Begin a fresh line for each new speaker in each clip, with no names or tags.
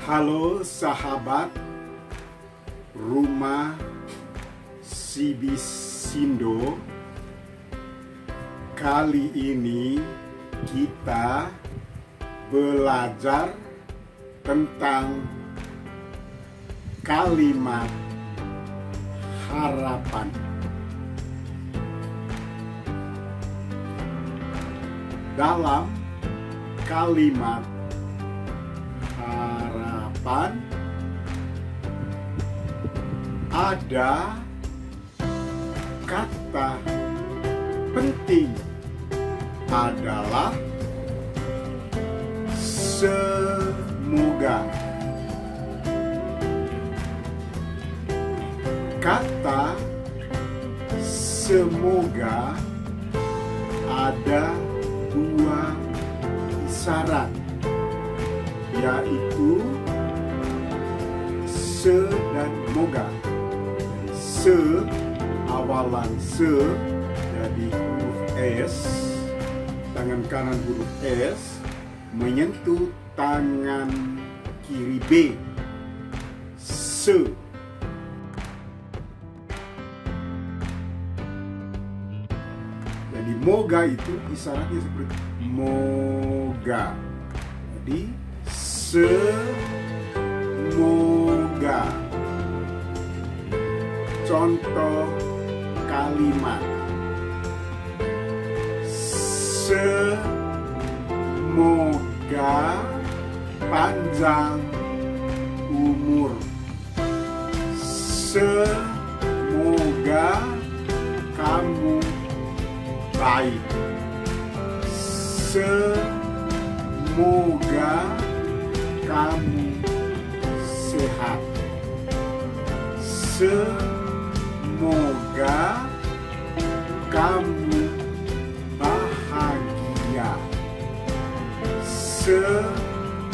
Halo sahabat rumah Sibisindo. Kali ini kita belajar tentang kalimat harapan. Dalam kalimat harapan ada kata penting adalah semoga. Kata semoga ada dua isyarat, yaitu se dan moga. Se, awalan se, jadi huruf S, tangan kanan huruf S menyentuh tangan kiri B. Se. Jadi moga itu isyaratnya seperti moga. Jadi semoga. Contoh kalimat: semoga panjang umur. Semoga kamu baik. Semoga kamu sehat. Semoga kamu bahagia. Semoga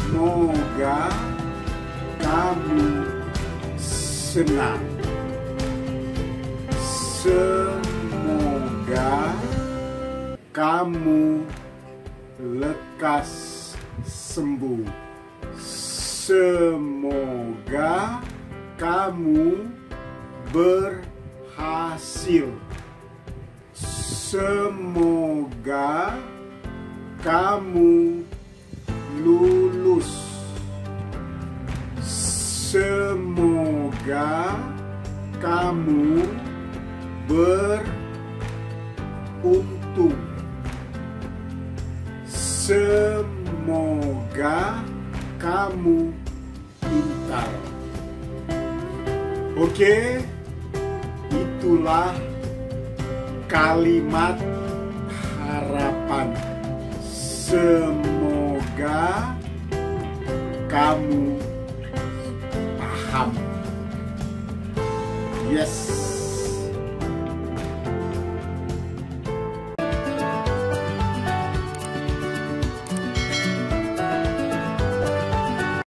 kamu senang. Semoga kamu lekas sembuh. Semoga kamu berhasil. Semoga kamu lulus. Semoga kamu beruntung. Semoga kamu pintar. Oke, itulah kalimat harapan. Semoga kamu paham. Yes.